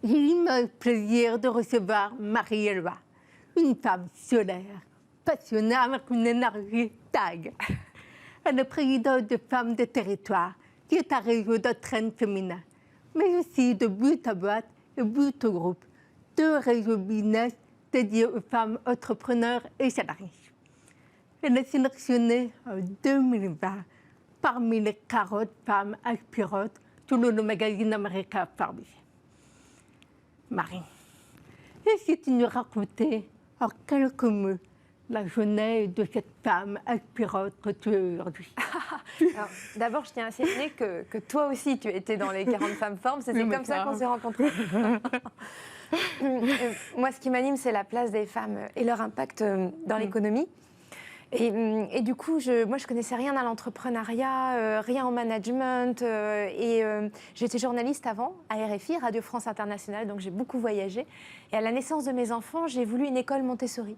J'ai l'immense plaisir de recevoir Marie-Éloi, une femme solaire, passionnée avec une énergie dingue. Elle est présidente de Femmes de Territoire, qui est un réseau d'entraîne féminin, mais aussi de But à Boîte et But au Groupe, deux réseaux business dédiés aux femmes entrepreneurs et salariées. Elle est sélectionnée en 2020 parmi les 40 femmes inspirantes selon le magazine américain Forbes. Marie, est-ce que tu nous racontais en quelques mots la journée de cette femme inspirante que tu es aujourd'hui? D'abord, je tiens à signaler que toi aussi, tu étais dans les 40 femmes Forbes. C'est comme ça qu'on s'est rencontrés. Moi, ce qui m'anime, c'est la place des femmes et leur impact dans l'économie. Et du coup, moi, je connaissais rien à l'entrepreneuriat, rien au management. J'étais journaliste avant, à RFI, Radio France Internationale, donc j'ai beaucoup voyagé. Et à la naissance de mes enfants, j'ai voulu une école Montessori.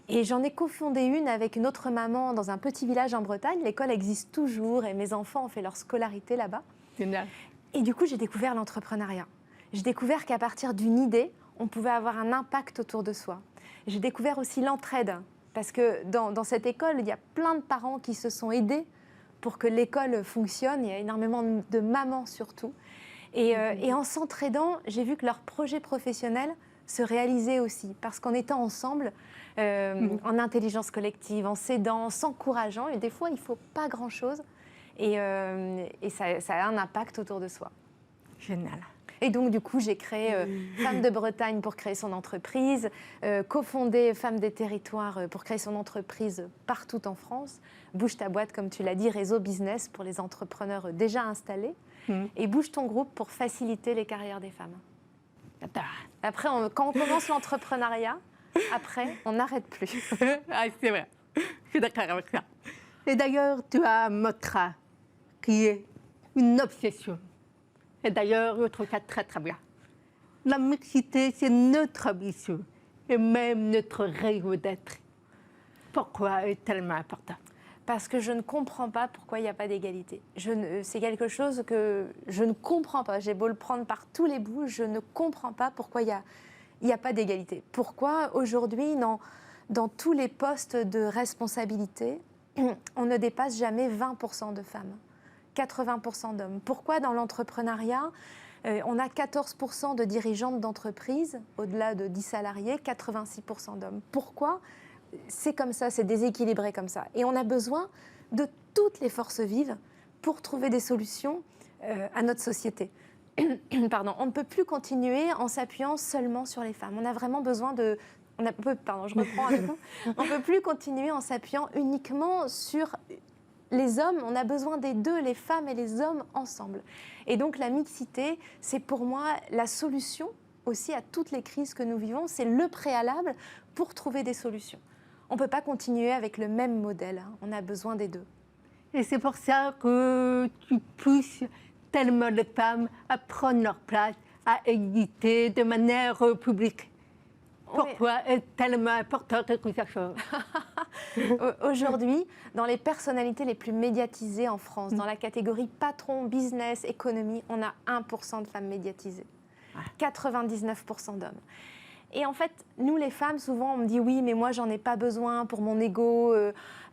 Et j'en ai cofondé une avec une autre maman dans un petit village en Bretagne. L'école existe toujours et mes enfants ont fait leur scolarité là-bas. Génial. Et du coup, j'ai découvert l'entrepreneuriat. J'ai découvert qu'à partir d'une idée, on pouvait avoir un impact autour de soi. J'ai découvert aussi l'entraide. Parce que dans cette école, il y a plein de parents qui se sont aidés pour que l'école fonctionne. Il y a énormément de mamans surtout. Et en s'entraidant, j'ai vu que leur projet professionnel se réalisait aussi. Parce qu'en étant ensemble, en intelligence collective, en s'aidant, en s'encourageant, et des fois, il ne faut pas grand-chose. Et ça a un impact autour de soi. Génial. Et donc, du coup, j'ai créé Femmes de Bretagne pour créer son entreprise, cofondé Femmes des Territoires pour créer son entreprise partout en France, Bouge ta boîte, comme tu l'as dit, réseau business pour les entrepreneurs déjà installés, et Bouge ton groupe pour faciliter les carrières des femmes. Après, quand on commence l'entrepreneuriat, après, on n'arrête plus. Ah, c'est vrai, je suis d'accord avec ça. Et d'ailleurs, tu as un mantra qui est une obsession. Et d'ailleurs, je trouve ça très, très bien. La mixité, c'est notre ambition et même notre raison d'être. Pourquoi est tellement important? Parce que je ne comprends pas pourquoi il n'y a pas d'égalité. C'est quelque chose que je ne comprends pas. J'ai beau le prendre par tous les bouts, je ne comprends pas pourquoi il n'y a pas d'égalité. Pourquoi aujourd'hui, dans tous les postes de responsabilité, on ne dépasse jamais 20% de femmes, 80% d'hommes. Pourquoi dans l'entrepreneuriat, on a 14% de dirigeantes d'entreprise, au-delà de 10 salariés, 86% d'hommes? Pourquoi? C'est comme ça, c'est déséquilibré comme ça. Et on a besoin de toutes les forces vives pour trouver des solutions à notre société. Pardon, on ne peut plus continuer en s'appuyant seulement sur les femmes. On a vraiment besoin de... Pardon, je reprends avec vous. On ne peut plus continuer en s'appuyant uniquement sur les hommes. On a besoin des deux, les femmes et les hommes ensemble. Et donc la mixité, c'est pour moi la solution aussi à toutes les crises que nous vivons. C'est le préalable pour trouver des solutions. On ne peut pas continuer avec le même modèle. On a besoin des deux. Et c'est pour ça que tu pousses tellement les femmes à prendre leur place, à exister de manière publique. Pourquoi est tellement important quelque chose? Aujourd'hui, dans les personnalités les plus médiatisées en France, dans la catégorie patron, business, économie, on a 1% de femmes médiatisées, 99% d'hommes. Et en fait, nous les femmes, souvent on me dit oui, mais moi j'en ai pas besoin pour mon ego,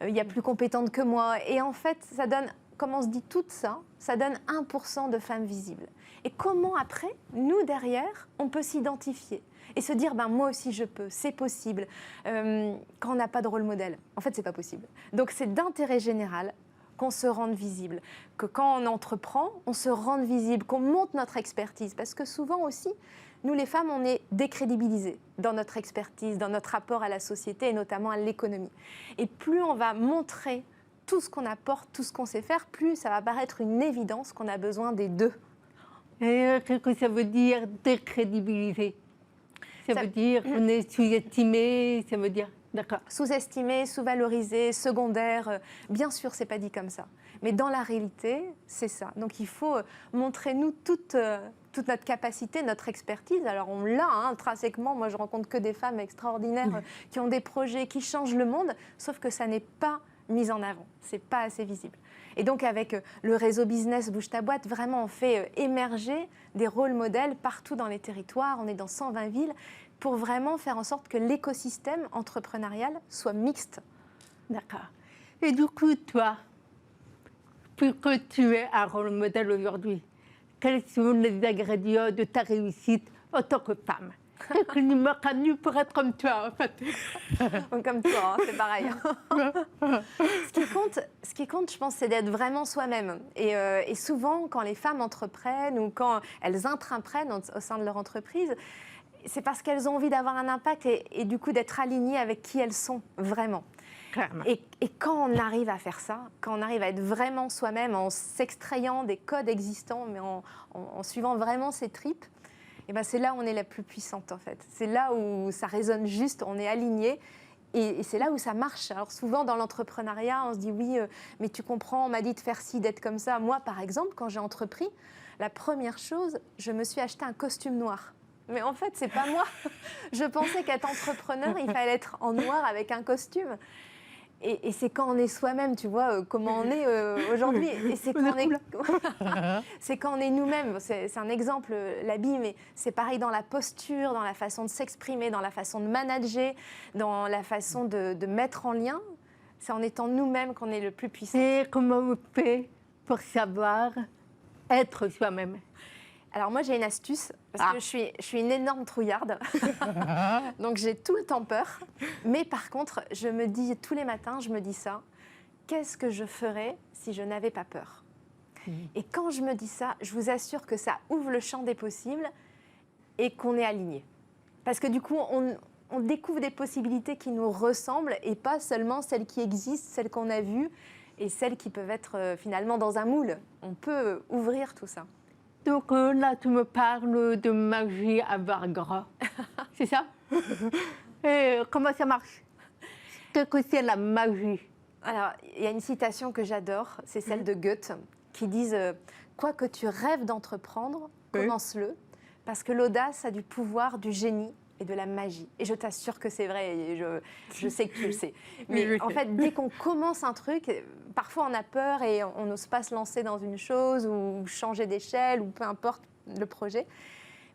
il y a plus compétente que moi. Et en fait, ça donne, comme on se dit tout ça, ça donne 1% de femmes visibles. Et comment après, nous derrière, on peut s'identifier et se dire, ben, moi aussi je peux, c'est possible, quand on n'a pas de rôle modèle. En fait, c'est pas possible. Donc c'est d'intérêt général qu'on se rende visible, que quand on entreprend, on se rende visible, qu'on monte notre expertise. Parce que souvent aussi, nous les femmes, on est décrédibilisées dans notre expertise, dans notre rapport à la société et notamment à l'économie. Et plus on va montrer tout ce qu'on apporte, tout ce qu'on sait faire, plus ça va paraître une évidence qu'on a besoin des deux. Et qu'est-ce que ça veut dire décrédibiliser? Ça veut dire qu'on est sous-estimé, ça veut dire... D'accord. Sous-estimé, sous-valorisé, secondaire, bien sûr, c'est pas dit comme ça. Mais dans la réalité, c'est ça. Donc il faut montrer, nous, toute notre capacité, notre expertise. Alors on l'a, intrinsèquement. Moi, je rencontre que des femmes extraordinaires qui ont des projets, qui changent le monde. Sauf que ça n'est pas mis en avant, c'est pas assez visible. Et donc avec le réseau business Bouge ta boîte, vraiment on fait émerger des rôles modèles partout dans les territoires, on est dans 120 villes, pour vraiment faire en sorte que l'écosystème entrepreneurial soit mixte. D'accord. Et du coup, toi, puisque tu es un rôle modèle aujourd'hui, quels sont les ingrédients de ta réussite en tant que femme? Qu'est-ce qu'il nous manque à nous pour être comme toi, en fait? Comme toi, hein, c'est pareil. Ce qui compte, je pense, c'est d'être vraiment soi-même. Et souvent, quand les femmes entreprennent ou quand elles intraprennent au sein de leur entreprise, c'est parce qu'elles ont envie d'avoir un impact et du coup d'être alignées avec qui elles sont vraiment. Et quand on arrive à faire ça, quand on arrive à être vraiment soi-même en s'extrayant des codes existants, mais en suivant vraiment ses tripes, et ben c'est là où on est la plus puissante en fait. C'est là où ça résonne juste, on est aligné. Et c'est là où ça marche. Alors souvent dans l'entrepreneuriat, on se dit oui, mais tu comprends, on m'a dit de faire ci, d'être comme ça. Moi par exemple, quand j'ai entrepris, la première chose, je me suis acheté un costume noir. Mais en fait, c'est pas moi. Je pensais qu'être entrepreneur, il fallait être en noir avec un costume. Et c'est quand on est soi-même, tu vois, comment on est aujourd'hui. Et c'est quand on est nous-mêmes. C'est un exemple, l'habit, mais c'est pareil dans la posture, dans la façon de s'exprimer, dans la façon de manager, dans la façon de mettre en lien. C'est en étant nous-mêmes qu'on est le plus puissant. Et comment on fait pour savoir être soi-même? Alors moi j'ai une astuce, parce que je suis une énorme trouillarde, donc j'ai tout le temps peur, mais par contre je me dis tous les matins, je me dis ça, qu'est-ce que je ferais si je n'avais pas peur? Et quand je me dis ça, je vous assure que ça ouvre le champ des possibles et qu'on est aligné. Parce que du coup on découvre des possibilités qui nous ressemblent et pas seulement celles qui existent, celles qu'on a vues et celles qui peuvent être finalement dans un moule. On peut ouvrir tout ça. Donc là, tu me parles de magie à Vargras, c'est ça? Et comment ça marche? Qu'est-ce que c'est la magie? Alors, il y a une citation que j'adore, c'est celle de Goethe, qui dit quoi que tu rêves d'entreprendre, commence-le, parce que l'audace a du pouvoir, du génie et de la magie. Et je t'assure que c'est vrai, et je sais que tu le sais. Mais en fait, dès qu'on commence un truc, parfois on a peur et on n'ose pas se lancer dans une chose ou changer d'échelle ou peu importe le projet.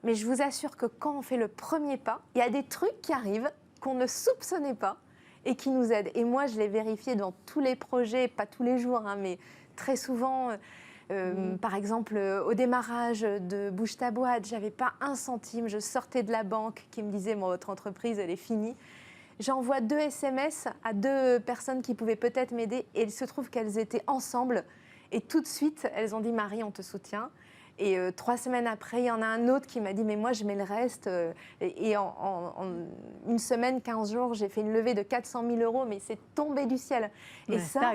Mais je vous assure que quand on fait le premier pas, il y a des trucs qui arrivent qu'on ne soupçonnait pas et qui nous aident. Et moi, je l'ai vérifié dans tous les projets, pas tous les jours, hein, mais très souvent. Par exemple, au démarrage de Bouge ta boîte, j'avais pas un centime. Je sortais de la banque qui me disait bon, votre entreprise, elle est finie. J'envoie 2 SMS à 2 personnes qui pouvaient peut-être m'aider et il se trouve qu'elles étaient ensemble. Et tout de suite, elles ont dit Marie, on te soutient. Et 3 semaines après, il y en a un autre qui m'a dit mais moi, je mets le reste. Et en 1 semaine, 15 jours, j'ai fait une levée de 400 000 €, mais c'est tombé du ciel. Et ça,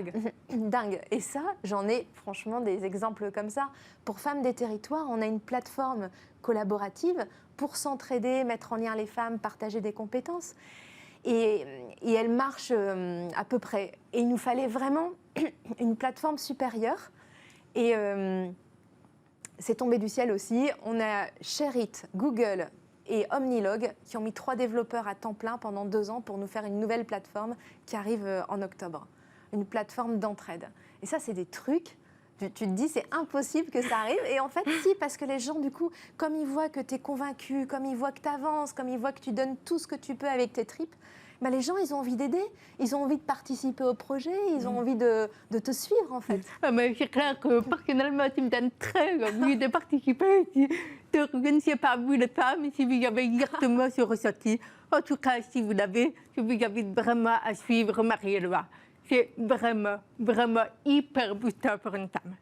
dingue. Et ça, j'en ai franchement des exemples comme ça. Pour Femmes des Territoires, on a une plateforme collaborative pour s'entraider, mettre en lien les femmes, partager des compétences. Et elle marche à peu près. Et il nous fallait vraiment une plateforme supérieure. Et c'est tombé du ciel aussi. On a Sherit, Google et Omnilog qui ont mis 3 développeurs à temps plein pendant 2 ans pour nous faire une nouvelle plateforme qui arrive en octobre. Une plateforme d'entraide. Et ça, c'est des trucs, tu te dis, c'est impossible que ça arrive. Et en fait, si, parce que les gens, du coup, comme ils voient que tu es convaincu, comme ils voient que tu avances, comme ils voient que tu donnes tout ce que tu peux avec tes tripes, bah, les gens, ils ont envie d'aider, ils ont envie de participer au projet, ils ont envie de te suivre, en fait. Ah, mais c'est clair que personnellement, tu me donnes très envie de participer. Donc, je ne sais pas vous, les femmes, si vous avez exactement ce ressenti. En tout cas, si vous l'avez, je vous invite vraiment à suivre Marie-Éloi. C'est vraiment, vraiment hyper boostant pour une femme.